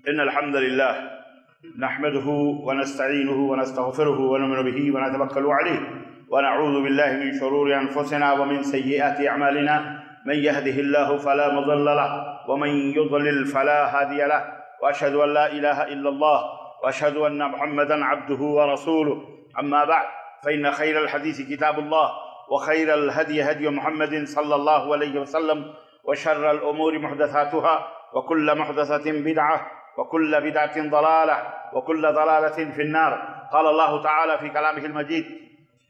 إن الحمد لله نحمده ونستعينه ونستغفره ونؤمن به ونتوكل عليه ونعوذ بالله من شرور أنفسنا ومن سيئات أعمالنا من يهده الله فلا مضل له ومن يضلل فلا هادي له وأشهد أن لا إله إلا الله وأشهد أن محمدا عبده ورسوله. أما بعد فإن خير الحديث كتاب الله وخير الهدي هدي محمد صلى الله عليه وسلم وشر الأمور محدثاتها وكل محدثة بدعة وكل بدعة ضلالة وكل ضلالة في النار. قال الله تعالى في كلامه المجيد: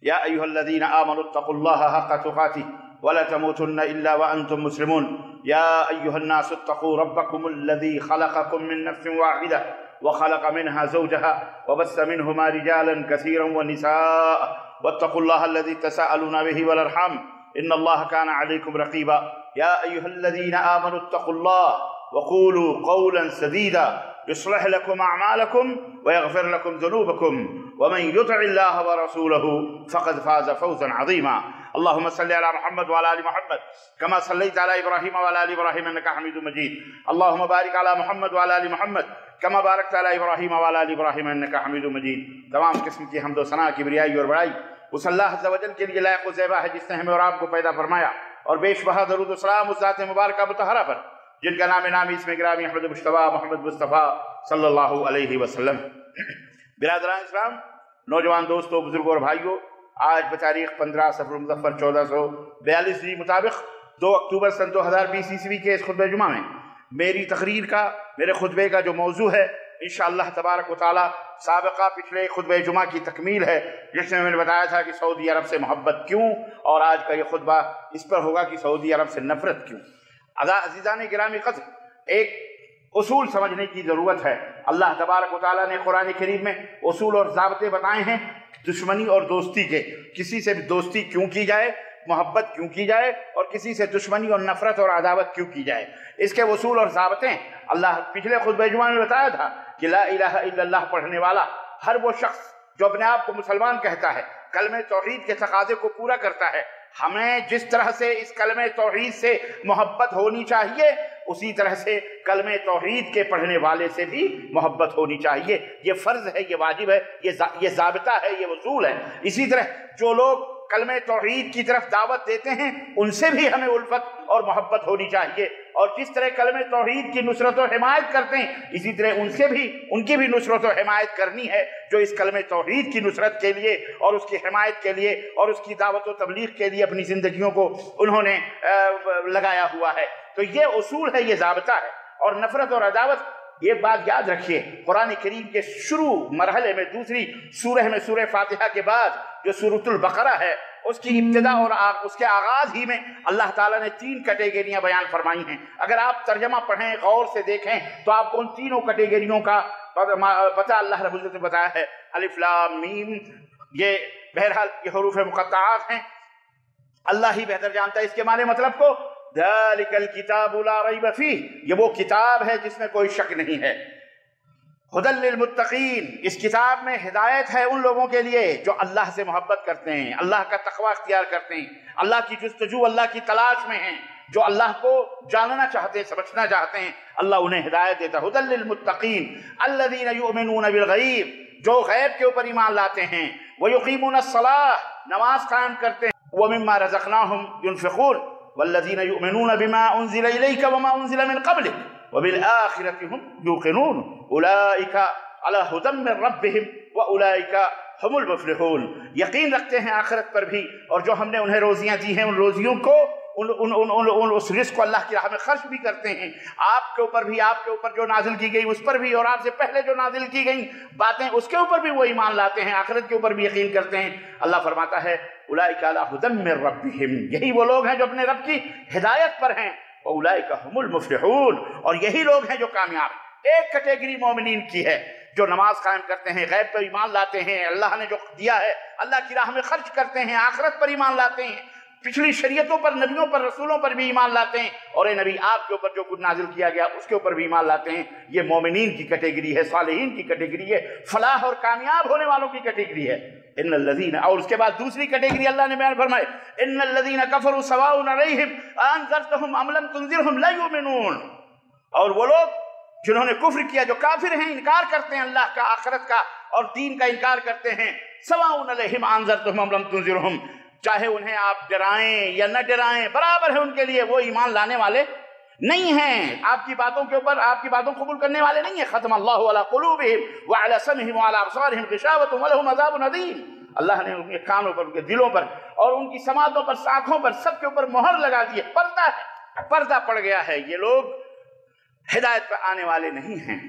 يا أيها الذين آمنوا اتقوا الله حق تقاته ولا تموتن إلا وأنتم مسلمون. يا أيها الناس اتقوا ربكم الذي خلقكم من نفس واحدة وخلق منها زوجها وبث منهما رجالا كثيرا ونساء واتقوا الله الذي تساءلون به والأرحام إن الله كان عليكم رقيبا. يا أيها الذين آمنوا اتقوا الله وقولوا قولا سديدا يصلح لكم أعمالكم ويغفر لكم ذنوبكم ومن يطع الله ورسوله فقد فاز فوزا عظيما. اللهم صل على محمد وعلى آل محمد كما صليت على إبراهيم وعلى آل إبراهيم إنك حميد مجيد. اللهم بارك على محمد وعلى آل محمد كما باركت على إبراهيم وعلى آل إبراهيم إنك حميد مجيد. تمام قسم کی حمد و ثنا کبریائی اور بڑائی اس اللہ عز و جل کے لیے لائق و زیبا ہے جس نے ہمیں اور آپ کو پیدا فرمایا، اور بیش بہا درود و سلام اس ذات مبارکہ مطہرہ پر جن کا نام نامی اس میں گرامی احمد مجتبیٰ محمد مصطفیٰ صلی اللہ علیہ وسلم. برادران اسلام، نوجوان دوستوں، بزرگوں اور بھائیوں، آج بتاریخ 15 صفر المظفر 1442 مطابق 2 اکتوبر سن 2020 عیسوی کے اس خطبہ جمعہ میں میری تقریر کا، میرے خطبے کا جو موضوع ہے انشاءاللہ تبارک و تعالی سابقہ پچھلے خطبہ جمعہ کی تکمیل ہے، جس میں نے بتایا تھا کہ سعودی عرب سے محبت کیوں، اور آج کا یہ خطبہ اس پر ہوگا کہ سعودی عرب سے نفرت کیوں. عزیزان گرامی قدر، ایک اصول سمجھنے کی ضرورت ہے. اللہ تبارک و تعالیٰ نے قرآن کریم میں اصول اور ضابطے بتائے ہیں دشمنی اور دوستی کے. کسی سے دوستی کیوں کی جائے، محبت کیوں کی جائے، اور کسی سے دشمنی اور نفرت اور عداوت کیوں کی جائے، اس کے اصول اور ضابطے اللہ پچھلے خطبہ جمعہ میں بتایا تھا کہ لا الہ الا اللہ پڑھنے والا ہر وہ شخص جو اپنے آپ کو مسلمان کہتا ہے، کلمہ توحید کے تقاضے کو پورا کرتا ہے، ہمیں جس طرح سے اس کلمہ توحید سے محبت ہونی چاہیے اسی طرح سے کلمہ توحید کے پڑھنے والے سے بھی محبت ہونی چاہیے. یہ فرض ہے، یہ واجب ہے، یہ ضابطہ ہے، یہ اصول ہے. اسی طرح جو لوگ کلمہ توحید کی طرف دعوت دیتے ہیں ان سے بھی ہمیں الفت اور محبت ہونی چاہیے، اور جس طرح کلمہ توحید کی نصرت و حمایت کرتے ہیں اسی طرح ان کی بھی نصرت و حمایت کرنی ہے جو اس کلمہ توحید کی نصرت کے لیے اور اس کی حمایت کے لیے اور اس کی دعوت و تبلیغ کے لیے اپنی زندگیوں کو انہوں نے لگایا ہوا ہے. تو یہ اصول ہے، یہ ضابطہ ہے. اور نفرت اور عداوت، یہ بات یاد رکھیے، قرآن کریم کے شروع مرحلے میں دوسری سورہ میں سورہ فاتحہ کے بعد جو سورۃ البقرہ ہے اس کی ابتدا اور اس کے آغاز ہی میں اللہ تعالیٰ نے 3 کیٹیگریاں بیان فرمائی ہیں. اگر آپ ترجمہ پڑھیں، غور سے دیکھیں تو آپ کو ان تینوں کیٹیگریوں کا پتہ اللہ رب العزت نے بتایا ہے. الف لام میم، یہ بہرحال یہ حروف مقطعات ہیں، اللہ ہی بہتر جانتا ہے اس کے معنی مطلب کو. ذالک الکتاب لا ریب فیہ، یہ وہ کتاب ہے جس میں کوئی شک نہیں ہے. ہدی للمتقین، اس کتاب میں ہدایت ہے ان لوگوں کے لیے جو اللہ سے محبت کرتے ہیں، اللہ کا تقوی اختیار کرتے ہیں، اللہ کی جستجو، اللہ کی تلاش میں ہیں، جو اللہ کو جاننا چاہتے ہیں، سمجھنا چاہتے ہیں، اللہ انہیں ہدایت دیتا ہے. ہدی للمتقین الذین یؤمنون بالغیب، جو غیب کے اوپر ایمان لاتے ہیں، ویقیمون الصلاۃ، نماز قائم کرتے ہیں، ومما رزقناہم ینفقون، والذین یؤمنون بما انزل الیک وما انزل من قبلک وبالآخرۃ هم یوقنون اولئک علی ھدی من ربہم واولئک هم المفلحون. یقین رکھتے ہیں آخرت پر بھی، اور جو ہم نے انہیں روزیاں دی ہیں ان روزیوں کو، اس رزق کو اللہ کی راہ میں خرچ بھی کرتے ہیں. آپ کے اوپر بھی، آپ کے اوپر جو نازل کی گئی اس پر بھی، اور آپ سے پہلے جو نازل کی گئی باتیں اس کے اوپر بھی وہ ایمان لاتے ہیں، آخرت کے اوپر بھی یقین کرتے ہیں. اللہ فرماتا ہے اولئک علی ھدی من ربہم، یہی وہ لوگ ہیں جو اپنے رب کی ہدایت پر ہیں. واولئک هم المفلحون، اور یہی لوگ ہیں جو کامیاب. ایک کیٹیگری مومنین کی ہے جو نماز قائم کرتے ہیں، غیب پر ایمان لاتے ہیں، اللہ نے جو دیا ہے اللہ کی راہ میں خرچ کرتے ہیں، آخرت پر ایمان لاتے ہیں، پچھلی شریعتوں پر، نبیوں پر، رسولوں پر بھی ایمان لاتے ہیں، اور اے نبی آپ کے اوپر جو کچھ نازل کیا گیا اس کے اوپر بھی ایمان لاتے ہیں. یہ مومنین کی کیٹیگری ہے، صالحین کی کیٹیگری ہے، فلاح اور کامیاب ہونے والوں کی کیٹیگری ہے. ان الذین، اور اس کے بعد دوسری کیٹیگری اللہ نے بیان فرمائے، ان الذین کفروا سواء علیہم انذرتہم ام لم تنذرہم لا یؤمنون. اور وہ لوگ جنہوں نے کفر کیا، جو کافر ہیں، انکار کرتے ہیں اللہ کا، آخرت کا اور دین کا انکار کرتے ہیں، سواء علیہم انذرتہم ام لم تنذرہم، چاہے انہیں آپ ڈرائیں یا نہ ڈرائیں برابر ہے ان کے لیے، وہ ایمان لانے والے نہیں ہیں، آپ کی باتوں کے اوپر، آپ کی باتوں قبول کرنے والے نہیں ہیں۔ ختم اللہ علی قلوبہم وعلی سمعہم وعلی ابصارہم غشاوۃ ولہم عذاب عظیم، اللہ نے ان کے کانوں پر، ان کے دلوں پر اور ان کی سماعتوں پر، آنکھوں پر، سب کے اوپر مہر لگا دی ہے، پردہ پڑ گیا ہے، یہ لوگ ہدایت پر آنے والے نہیں ہیں۔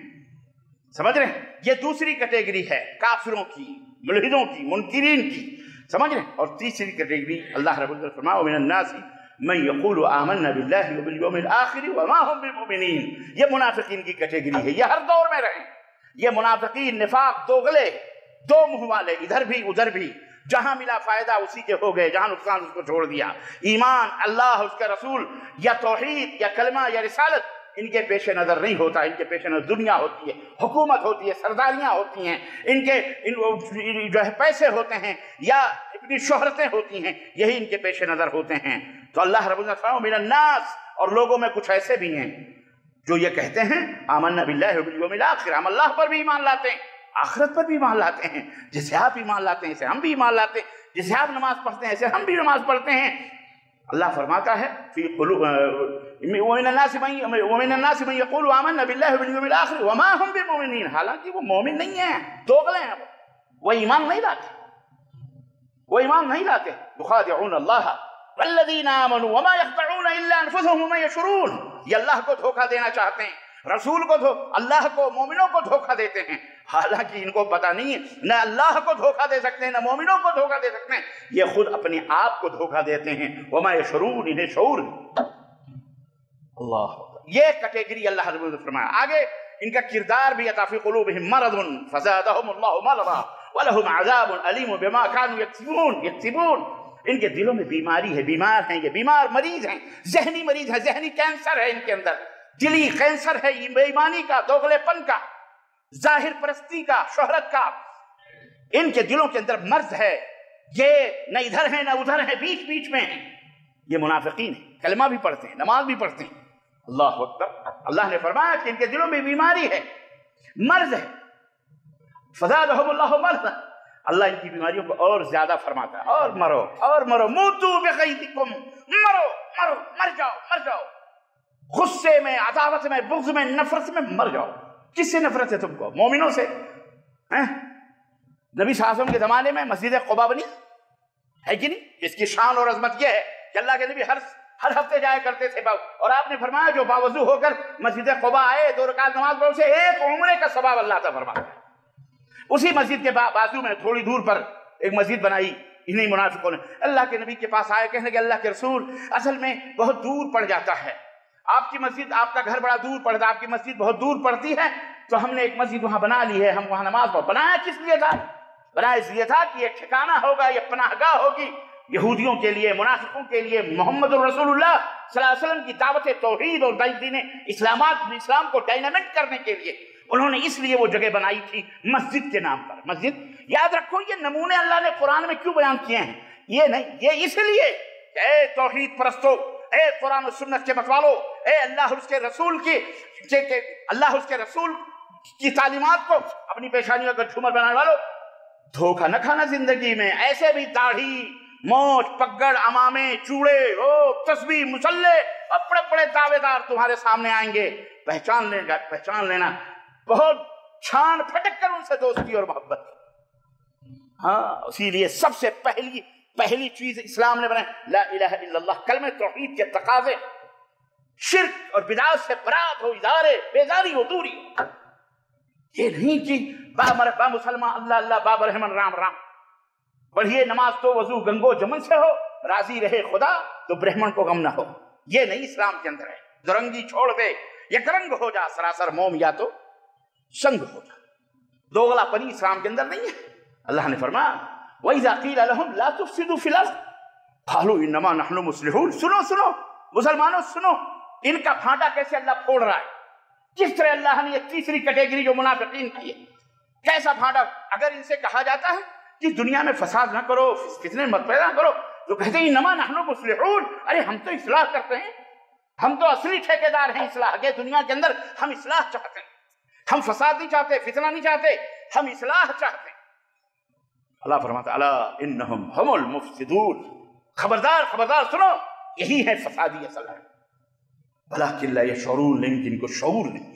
سمجھ رہے ہیں؟ یہ دوسری کیٹیگری ہے کافروں کی، ملحدوں کی، منکرین کی، سمجھ رہے ہیں؟ اور تیسری کیٹیگری اللہ رب العزت فرمایا وَمِنَ النَّاسِ مَن يَقُولُ آمَنَّا بِاللَّهِ وَبِالْيَوْمِ الْآخِرِ وَمَا هُمْ بِمُؤْمِنِينَ، یہ منافقین کی کیٹیگری ہے، یہ ہر دور میں رہے، یہ منافقین، نفاق، دوغلے، دو منہ والے، ادھر بھی ادھر بھی، جہاں ملا فائدہ اسی کے ہو گئے، جہاں نقصان اس کو چھوڑ دیا۔ ایمان، اللہ، اس کے رسول، یا توحید یا کلمہ یا رسالت ان کے پیش نظر نہیں ہوتا، ان کے پیش نظر دنیا ہوتی ہے، حکومت ہوتی ہے، سرداریاں ہوتی ہیں، ان کے جو ہے پیسے ہوتے ہیں یا اپنی شہرتیں ہوتی ہیں، یہی ان کے پیش نظر ہوتے ہیں۔ تو اللہ رب العزت من الناس، اور لوگوں میں کچھ ایسے بھی ہیں جو یہ کہتے ہیں آمنا باللہ وبالیوم الآخر، ہم اللہ پر بھی ایمان لاتے ہیں، آخرت پر بھی ایمان لاتے ہیں، جیسے آپ ایمان لاتے ہیں ایسے ہم بھی ایمان لاتے ہیں، جیسے آپ نماز پڑھتے ہیں ایسے ہم بھی نماز پڑھتے ہیں۔ اللہ فرماتا ہے فی قلوب ومن الناس من یقول آمنا باللہ وبالیوم الآخر وما هم بمؤمنین، حالانکہ وہ مومن نہیں ہیں، دوغلے ہیں، وہ ایمان نہیں لاتے، وہ ایمان نہیں لاتے۔ یخادعون اللہ والذین آمنوا وما یخدعون الا انفسهم وما یشعرون، یہ اللہ کو دھوکہ دینا چاہتے ہیں، رسول کو اللہ کو، مومنوں کو دھوکہ دیتے ہیں، حالانکہ ان کو پتہ نہیں ہے نہ اللہ کو دھوکہ دے سکتے ہیں نہ مومنوں کو دھوکہ دے سکتے ہیں، یہ خود اپنے آپ کو دھوکہ دیتے ہیں۔ وما یشعرون، انہیں شعور نہیں۔ اللہ، یہ کیٹیگری اللہ رب العزت فرمایا۔ آگے ان کا کردار بھی فی قلوبہم مرض فزادہم اللہ مرضا ولہم عذاب علیم بما کانوا یکسبون، ان کے دلوں میں بیماری ہے، بیمار ہیں، یہ بیمار مریض ہیں، ذہنی مریض ہیں، ذہنی کینسر ہے ان کے اندر، دلی کینسر ہے، بے ایمانی کا، دوغلے پن کا، ظاہر پرستی کا، شہرت کا، ان کے دلوں کے اندر مرض ہے، یہ نہ ادھر ہیں نہ ادھر ہیں، بیچ بیچ میں ہیں، یہ منافقین ہیں، کلمہ بھی پڑھتے ہیں، نماز بھی پڑھتے ہیں، اللہ اکبر۔ اللہ نے فرمایا کہ ان کے دلوں میں بیماری ہے، مرض ہے، فزادہم اللہ مرضا، اللہ ان کی بیماریوں کو اور زیادہ فرماتا ہے، اور مرو اور مرو، موتو بغیظکم، مرو مرو، مر جاؤ مر جاؤ، غصے میں، عداوت میں، بغض میں، نفرت میں مر جاؤ۔ کس سے نفرت ہے تم کو؟ مومنوں سے۔ نبی صلی اللہ علیہ وسلم کے زمانے میں مسجد قباء بنی ہے کہ نہیں، جس کی شان اور عظمت یہ ہے کہ اللہ کے نبی ہر ہفتے جایا کرتے تھے، اور آپ نے فرمایا جو باوضو ہو کر مسجد قباء آئے، 2 رکعت نماز پڑھے، اسے 1 عمرے کا ثواب اللہ تعالیٰ فرماتا ہے۔ اسی مسجد کے بازو میں تھوڑی دور پر ایک مسجد بنائی انہی منافقوں نے، اللہ کے نبی کے پاس آئے، کہنے کہ اللہ کے رسول اصل میں بہت دور پڑ جاتا ہے، آپ کی مسجد، آپ کا گھر بڑا دور پڑتا ہے، آپ کی مسجد بہت دور پڑتی ہے، تو ہم نے ایک مسجد وہاں بنا لی ہے، ہم وہاں نماز پڑھ۔ بنایا کس لیے تھا؟ بنایا اس لیے تھا کہ یہ ٹھکانہ ہوگا، یہ پناہ گاہ ہوگی یہودیوں کے لیے، منافقوں کے لیے، محمد الرسول اللہ صلی اللہ علیہ وسلم کی دعوت توحید اور دین اسلام کو ڈائنامٹ کرنے کے لیے انہوں نے اس لیے وہ جگہ بنائی تھی مسجد کے نام پر۔ مسجد، یاد رکھو یہ نمونے اللہ نے قرآن میں کیوں بیان کیے ہیں، یہ نہیں، یہ اس لیے کہ اے توحید پرستو، اے قرآن و سنت کے متوالو، اے اللہ اس کے رسول کی، اللہ اس کے رسول کی تعلیمات کو اپنی پیشانیوں کا جھومر بنانے والو، دھوکہ نہ کھانا زندگی میں۔ ایسے بھی داڑھی، موچ، پگڑ، امامے، چوڑے، تسبیح، مصلح اور بڑے بڑے دعوے دار تمہارے سامنے آئیں گے، پہچان لینا، بہت چھان پھٹک کر ان سے دوستی اور محبت۔ ہاں، اسی لیے سب سے پہلی چیز اسلام نے بنائی لا الہ الا اللہ، کلمہ توحید کے تقاضے، شرک اور بدعات سے برات ہو، ادارے بیزاری ہو، دوری ہو۔ یہ نہیں کہ با مسلمان اللہ اللہ، با برہمن رام رام، پڑھیے نماز تو وضو گنگو جمن سے ہو، راضی رہے خدا تو برہمن کو غم نہ ہو، یہ نہیں اسلام کے اندر ہے۔ درنگی چھوڑ دے، یک رنگ ہو جا، سراسر موم یا تو سنگ ہو جا، دوغلا پنی اسلام کے اندر نہیں ہے۔ اللہ نے فرمایا وَإِذَا قِيلَ لَهُمْ لَا تُفْسِدُوا فِي الْأَرْضِ قَالُوا إِنَّمَا نَحْنُ مُصْلِحُونَ۔ سنو مسلمانوں، سنو ان کا پھانٹا کیسے اللہ پھوڑ رہا ہے، کس طرح اللہ نے یہ تیسری کیٹیگری جو منافقین کی ہے، کیسا پھانٹا۔ اگر ان سے کہا جاتا ہے کہ دنیا میں فساد نہ کرو، فتنے مت پیدا کرو، تو کہتے ہیں انما نحن مصلحون، ارے ہم تو اصلاح کرتے ہیں، ہم تو اصلی ٹھیکیدار ہیں اصلاح کے. دنیا کے اندر ہم اصلاح چاہتے ہیں, ہم فساد نہیں چاہتے, فتنہ نہیں چاہتے, ہم اصلاح چاہتے ہیں. اللہ فرماتا الا انہم هم المفسدون, خبردار خبردار سنو, یہی ہے فسادی اصل ہے. ولکن لا یشعرون, لیکن ان کو شعور نہیں.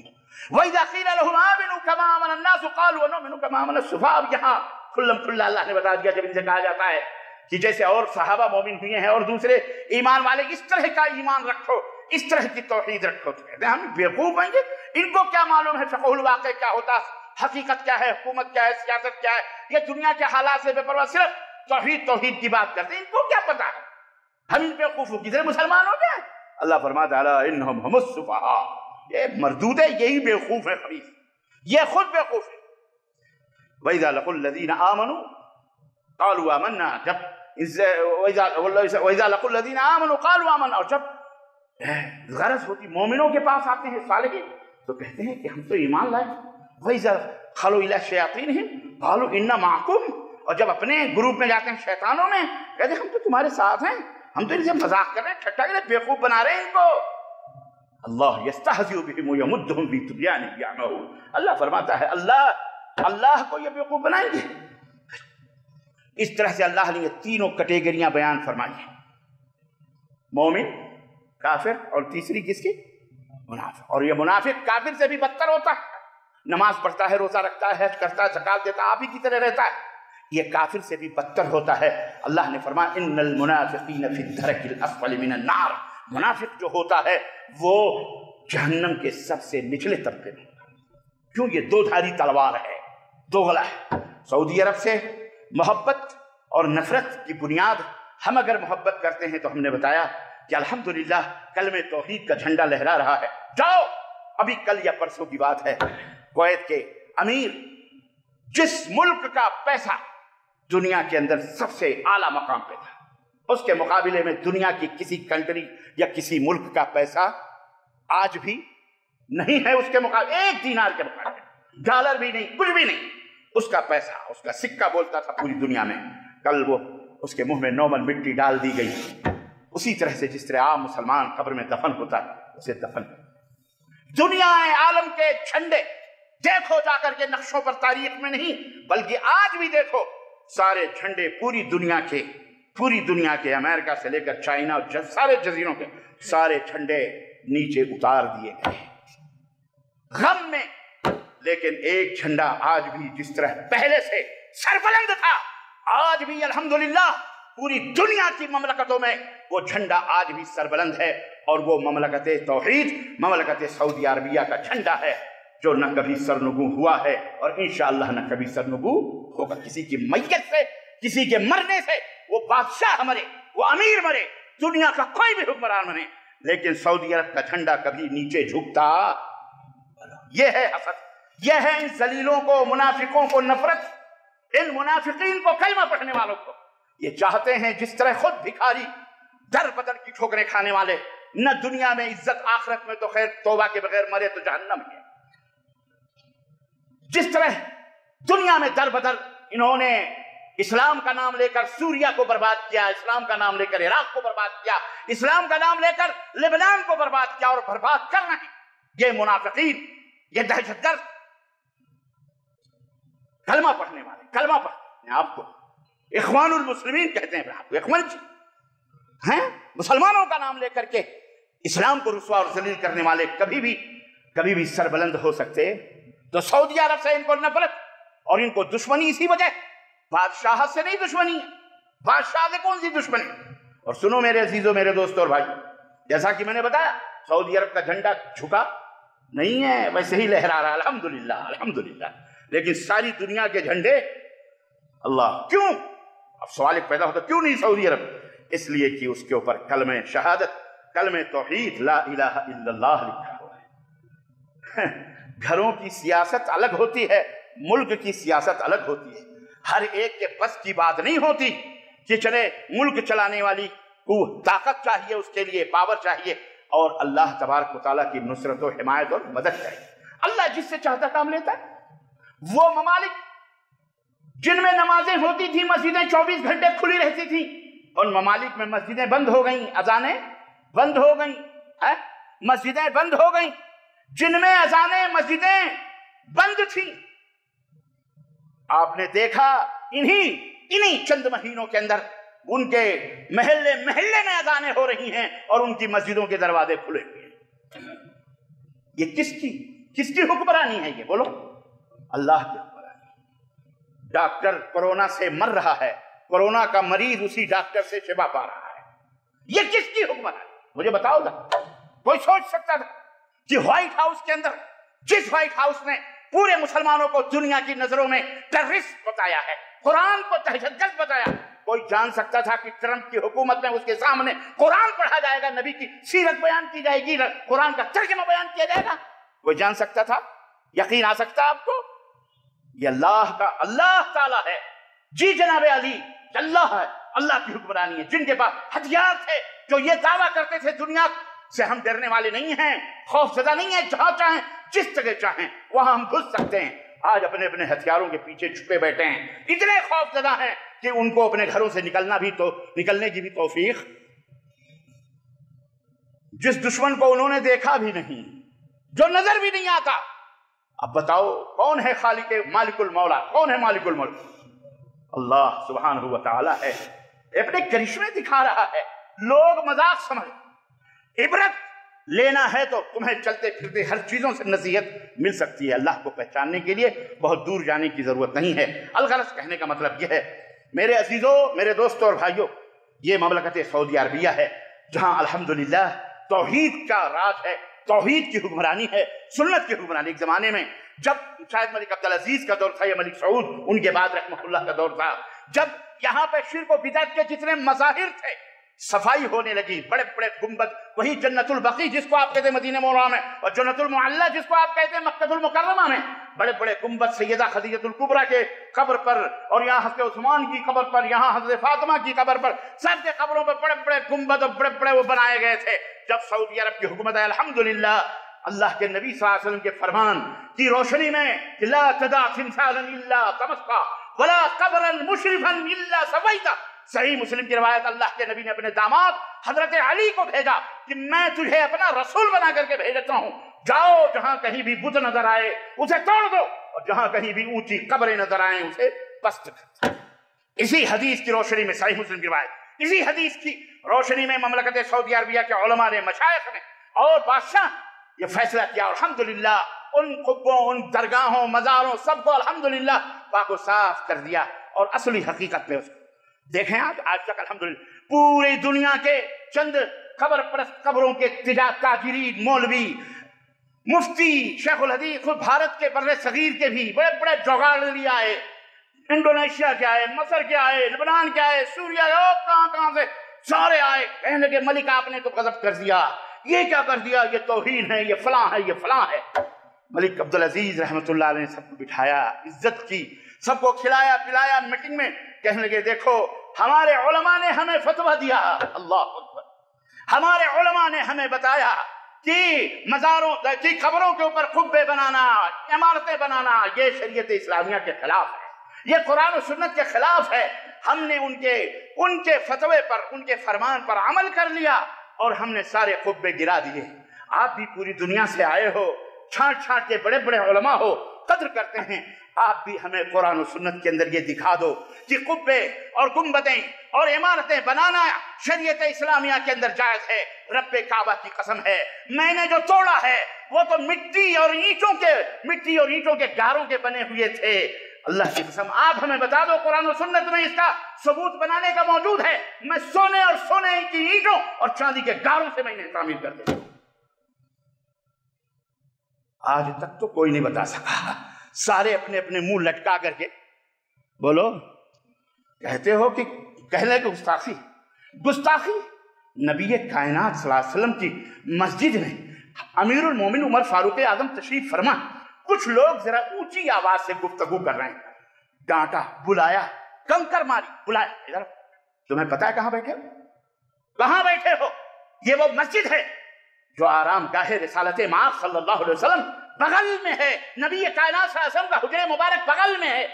وَإِذَا قِيلَ لَهُمْ آمِنُوا كَمَا آمَنَ النَّاسُ قَالُوا وَنُؤْمِنُ كَمَا آمَنَ السُّفَهَاءُ. یہاں کھلم کھلا اللہ نے بتا دیا جب ان سے کہا جاتا ہے کہ جیسے اور صحابہ مومن ہوئے ہیں اور دوسرے ایمان والے, اس طرح کا ایمان رکھو, اس طرح کی توحید رکھو. تو کہتے ہیں ہم بیوقوف ہیں گے, ان کو کیا معلوم ہے فقہ الواقع کیا ہوتا, حقیقت کیا ہے, حکومت کیا ہے, سیاست کیا ہے, یہ دنیا کے حالات سے بے پرواہ صرف توحید کی بات کرتے ہیں. ان کو کیا پتا ہے, ہم ان بیوقوفوں کی طرح مسلمان ہو گئے. اللہ فرماتا ہے الا انہم هم السفہاء, یہ مردود ہے, یہی بیوقوف ہے خبیث, یہ خود بیوقوف ہے. وَإِذَا لَقُوا الَّذِينَ آمَنُوا قَالُوا آمَنَّا, وَإِذَا لَقُوا الَّذِينَ آمَنُوا قَالُوا آمَنَّا, اور جب غرض ہوتی مومنوں کے پاس آتے ہیں صالحین تو کہتے ہیں کہ ہم تو ایمان لائے. وَإِذَا خَلُوا إِلَىٰ شَيَاطِينِهِمْ قَالُوا إِنَّا مَعَكُمْ, اور جب اپنے گروپ میں جاتے ہیں شیطانوں میں کہتے ہیں ہم تو تمہارے ساتھ ہیں, ہم تو ان سے مذاق کر رہے ہیں, ٹھٹا کر رہے ہیں, بیوقوف بنا رہے ہیں ان کو. اللہ یستہزئ بہم ویمدہم فی طغیانہم یعمہون. اللہ فرماتا ہے اللہ کو یہ بیوقوف بنائیں گے. اس طرح سے اللہ نے یہ تینوں کیٹیگریاں بیان فرمائی ہیں, مومن, کافر, اور تیسری کس کی, منافق. اور یہ منافق کافر سے بھی بدتر ہوتا ہے, نماز پڑھتا ہے, روزہ رکھتا ہے, حج کرتا ہے, زکات دیتا ہے, آپ ہی کی طرح رہتا ہے, یہ کافر سے بھی بدتر ہوتا ہے. اللہ نے فرمایا ان المنافقین فی الدرک الاسفل من النار, منافق جو ہوتا ہے وہ جہنم کے سب سے نچلے طبقے میں. کیوں, یہ دو دھاری تلوار ہے, دوغلا ہے. سعودی عرب سے محبت اور نفرت کی بنیاد, ہم اگر محبت کرتے ہیں تو ہم نے بتایا کہ الحمدللہ کلمہ توحید کا جھنڈا لہرا رہا ہے. جاؤ, ابھی کل یا پرسوں کی بات ہے, کویت کے امیر, جس ملک کا پیسہ دنیا کے اندر سب سے اعلیٰ مقام پہ تھا, اس کے مقابلے میں دنیا کی کسی کنٹری یا کسی ملک کا پیسہ آج بھی نہیں ہے اس کے مقابلے, ایک دینار کے مقابلے, ڈالر بھی نہیں, کچھ بھی نہیں. اس کا پیسہ, اس کا سکہ بولتا تھا پوری دنیا میں. کل وہ اس کے منہ میں نارمل مٹی ڈال دی گئی, اسی طرح سے جس طرح عام مسلمان قبر میں دفن ہوتا ہے اسے دفن. دنیا عالم کے جھنڈے دیکھو جا کر کے نقشوں پر, تاریخ میں نہیں بلکہ آج بھی دیکھو, سارے جھنڈے پوری دنیا کے امریکہ سے لے کر چائنا اور سارے جزیروں کے سارے جھنڈے نیچے اتار دیے گئے غم میں. لیکن ایک جھنڈا آج بھی جس طرح پہلے سے سربلند تھا, آج بھی الحمدللہ پوری دنیا کی مملکتوں میں وہ جھنڈا آج بھی سربلند ہے, اور وہ مملکت توحید, مملکت سعودی عربیہ کا جھنڈا ہے, جو نہ کبھی سرنگوں ہوا ہے اور انشاءاللہ نہ کبھی سرنگوں ہوگا. کسی کی میت سے, کسی کے مرنے سے, وہ بادشاہ مرے, وہ امیر مرے, دنیا کا کوئی بھی حکمران مرے, لیکن سعودی عرب کا جھنڈا کبھی نیچے جھکتا. یہ ہے حسد, یہ ہے ان ذلیلوں کو, منافقوں کو نفرت, ان منافقین کو, کلمہ پڑھنے والوں کو. یہ چاہتے ہیں جس طرح خود بھکاری, در بدر کی ٹھوکریں کھانے والے, نہ دنیا میں عزت, آخرت میں تو خیر توبہ کے بغیر مرے تو جہنم ہے. جس طرح دنیا میں در بدر انہوں نے اسلام کا نام لے کر سوریا کو برباد کیا, اسلام کا نام لے کر عراق کو برباد کیا, اسلام کا نام لے کر لبنان کو برباد کیا, اور برباد کر رہے ہیں یہ منافقین, یہ دہشت گرد, کلمہ پڑھنے والے, کلمہ پڑھنے ہیں آپ کو اخوان المسلمین کہتے ہیں. آپ کو اخوان جی ہیں, مسلمانوں کا نام لے کر کے اسلام کو رسوا اور ذلیل کرنے والے کبھی بھی سربلند ہو سکتے. تو سعودی عرب سے ان کو نفرت اور ان کو دشمنی اسی وجہ, بادشاہ سے نہیں دشمنی ہے, بادشاہ سے کون سی دشمنی. اور سنو میرے عزیزوں, میرے دوستوں اور بھائی, جیسا کہ میں نے بتایا سعودی عرب کا جھنڈا جھکا نہیں ہے, ویسے ہی لہرا رہا الحمدللہ الحمدللہ. لیکن ساری دنیا کے جھنڈے, اللہ کیوں, اب سوال ایک پیدا ہوتا کیوں نہیں سعودی عرب, اس لیے کہ اس کے اوپر کلمہ شہادت, کلمہ توحید, لا الہ الا اللہ لکھا ہوا ہے. گھروں کی سیاست الگ ہوتی ہے, ملک کی سیاست الگ ہوتی ہے. ہر ایک کے بس کی بات نہیں ہوتی کہ چلے ملک چلانے والی کو طاقت چاہیے, اس کے لیے پاور چاہیے, اور اللہ تبارک و تعالیٰ کی نصرت و حمایت اور مدد چاہیے. اللہ جس سے چاہتا کام لیتا ہے. وہ ممالک جن میں نمازیں ہوتی تھیں, مسجدیں 24 گھنٹے کھلی رہتی تھیں, ان ممالک میں مسجدیں بند ہو گئیں, اذانیں بند ہو گئیں, مسجدیں بند ہو گئیں، جن میں اذانیں مسجدیں بند تھیں، آپ نے دیکھا انہی چند مہینوں کے اندر ان کے محلے میں اذانیں ہو رہی ہیں اور ان کی مسجدوں کے دروازے کھلے ہوئے ہیں۔ یہ کس کی حکمرانی ہے؟ یہ بولو، اللہ کی حکمرانی۔ ڈاکٹر کورونا سے مر رہا ہے، کورونا کا مریض اسی ڈاکٹر سے شفا پا رہا ہے، یہ کس کی حکمرانی؟ مجھے بتاؤ گا؟ کوئی سوچ سکتا تھا کہ وائٹ ہاؤس کے اندر، جس وائٹ ہاؤس نے پورے مسلمانوں کو دنیا کی نظروں میں ٹیررسٹ بتایا ہے، قرآن کو دہشت گرد بتایا، کوئی جان سکتا تھا کہ ٹرمپ کی حکومت میں اس کے سامنے قرآن پڑھا جائے گا، نبی کی سیرت بیان کی جائے گی، قرآن کا ترجمہ بیان کیا جائے گا؟ کوئی جان سکتا تھا؟ یقین آ سکتا آپ کو؟ یہ اللہ تعالیٰ ہے، جی جناب علی، اللہ ہے، اللہ کی حکمرانی ہے۔ جن کے پاس ہتھیار تھے، جو یہ دعویٰ کرتے تھے دنیا سے ہم ڈرنے والے نہیں ہیں، خوف زدہ نہیں ہیں، جہاں چاہیں جس جگہ چاہیں وہاں ہم گھس سکتے ہیں، آج اپنے ہتھیاروں کے پیچھے چھپے بیٹھے ہیں، اتنے خوف زدہ ہیں کہ ان کو اپنے گھروں سے نکلنے کی بھی توفیق، جس دشمن کو انہوں نے دیکھا بھی نہیں، جو نظر بھی نہیں آتا۔ اب بتاؤ کون ہے خالق مالک المولا؟ کون ہے مالک الملک؟ اللہ سبحانہ و تعالی ہے، اپنے کرشمے دکھا رہا ہے، لوگ مذاق سمجھ۔ عبرت لینا ہے تو تمہیں چلتے پھرتے ہر چیزوں سے نصیحت مل سکتی ہے، اللہ کو پہچاننے کے لیے بہت دور جانے کی ضرورت نہیں ہے۔ الغرض کہنے کا مطلب یہ ہے میرے عزیزوں، میرے دوستوں اور بھائیوں، یہ مملکت سعودی عربیہ ہے جہاں الحمدللہ توحید کا راج ہے، توحید کی حکمرانی ہے، سنت کی حکمرانی۔ ایک زمانے میں جب شاید ملک عبدالعزیز کا دور تھا یا ملک سعود، ان کے بعد رحمہ اللہ کا دور تھا، جب یہاں پہ شرک و بدعت کے جتنے مظاہر تھے صفائی ہونے لگی، بڑے بڑے گنبد، وہی جنت البقیع جس کو آپ کہتے ہیں مدینہ منورہ میں، اور جنت المعلی جس کو آپ کہتے ہیں مکہ المکرمہ میں، بڑے بڑے گنبد سیدہ خدیجہ الکبریٰ کے قبر پر، اور یہاں حضرت عثمان کی قبر پر، یہاں حضرت فاطمہ کی قبر پر، سب کے قبروں پر بڑے بڑے گنبد اور بڑے بڑے وہ بنائے گئے تھے۔ جب سعودی عرب کی حکومت ہے الحمدللہ، اللہ کے نبی صلی اللہ علیہ وسلم کے فرمان کی روشنی میں کہ لا تدع تمثالا الا طمستا ولا قبرا مشرفا الا سویتا، صحیح مسلم کی روایت، اللہ کے نبی نے اپنے داماد حضرت علی کو بھیجا کہ میں تجھے اپنا رسول بنا کر کے بھیجتا ہوں، جاؤ جہاں کہیں بھی بت نظر آئے اسے توڑ دو، اور جہاں کہیں بھی اونچی قبریں نظر آئیں اسے پست کر دو۔ اسی حدیث کی روشنی میں، صحیح مسلم کی روایت، اسی حدیث کی روشنی میں مملکت سعودی عربیہ کے علماء نے، مشائخ نے اور بادشاہ یہ فیصلہ کیا، الحمدللہ ان قبوں، ان درگاہوں، مزاروں سب کو الحمدللہ پاک و صاف کر دیا، اور اصلی حقیقت میں اس کو دیکھیں آج تک الحمدللہ پوری دنیا کے چند قبر پرست قبروں کے تاجرین، مولوی، مفتی، شیخ الحدیث، خود بھارت کے بر صغیر کے بھی بڑے بڑے جوگاڑ لیے آئے، انڈونیشیا کے آئے، مصر کے آئے، لبنان کے آئے، سوریا کے، کہاں سے سارے آئے، کہنے لگے ملک آپ نے تو غضب کر دیا، یہ کیا کر دیا، یہ توہین ہے، یہ فلاں ہے، یہ فلاں ہے۔ ملک عبدالعزیز رحمۃ اللہ علیہ نے سب کو بٹھایا، عزت کی، سب کو کھلایا پلایا، میٹنگ میں کہنے لگے دیکھو ہمارے علماء نے ہمیں فتویٰ دیا، اللہ اکبر، ہمارے علماء نے ہمیں بتایا کہ مزاروں کی قبروں کے اوپر قبے بنانا، عمارتیں بنانا یہ شریعت اسلامیہ کے خلاف ہے، یہ قرآن و سنت کے خلاف ہے۔ ہم نے ان کے فتوے پر، ان کے فرمان پر عمل کر لیا اور ہم نے سارے قبے گرا دیے۔ آپ بھی پوری دنیا سے آئے ہو، چھانٹ چھانٹ کے بڑے بڑے علماء ہو، قدر کرتے ہیں، آپ بھی ہمیں قرآن و سنت کے اندر یہ دکھا دو کہ قبے اور گنبدیں اور عمارتیں بنانا شریعت اسلامیہ کے اندر جائز ہے۔ رب کعبہ کی قسم ہے، میں نے جو توڑا ہے وہ تو مٹی اور اینٹوں کے گاروں کے بنے ہوئے تھے، اللہ کی قسم آپ ہمیں بتا دو قرآن و سنت میں اس کا ثبوت بنانے کا موجود ہے، میں سونے کی اینٹوں اور چاندی کے گاروں سے میں نے تعمیر کر دیا۔ آج تک تو کوئی نہیں بتا سکا، سارے اپنے اپنے منہ لٹکا کر کے بولو، کہتے ہو کہ کہنے کی گستاخی نبی کائنات صلی اللہ علیہ وسلم کی مسجد میں امیر المومن عمر فاروق اعظم تشریف فرما، کچھ لوگ ذرا اونچی آواز سے گفتگو کر رہے ہیں، ڈانٹا، بلایا، کنکر ماری، بلایا، ادھر تمہیں پتا ہے کہاں بیٹھے ہو؟ یہ وہ مسجد ہے جو آرام گاہ رسالت مآب صلی اللہ علیہ وسلم بغل میں ہے، نبی کائنات صلی اللہ علیہ وسلم کا حجرہ مبارک بغل میں ہے۔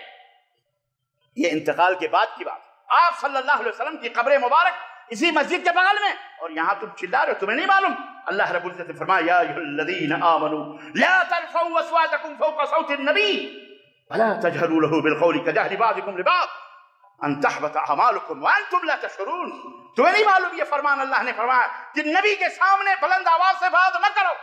یہ انتقال کے بعد کی بات، آپ صلی اللہ علیہ وسلم کی قبر مبارک اسی مسجد کے بغل میں، اور یہاں تم چلا رہے ہو، تمہیں نہیں معلوم؟ اللہ رب العزت نے فرمایا یا ایھا الذین آمنوا لا ترفعوا اصواتکم فوق صوت النبی ولا تجهروا له بالقول كجهر بعضکم لبعض ان تحبط اعمالکم وانتم لا تشعرون۔ تمہیں نہیں معلوم یہ فرمان اللہ نے فرمایا کہ نبی کے سامنے بلند آواز سے بات نہ کرو؟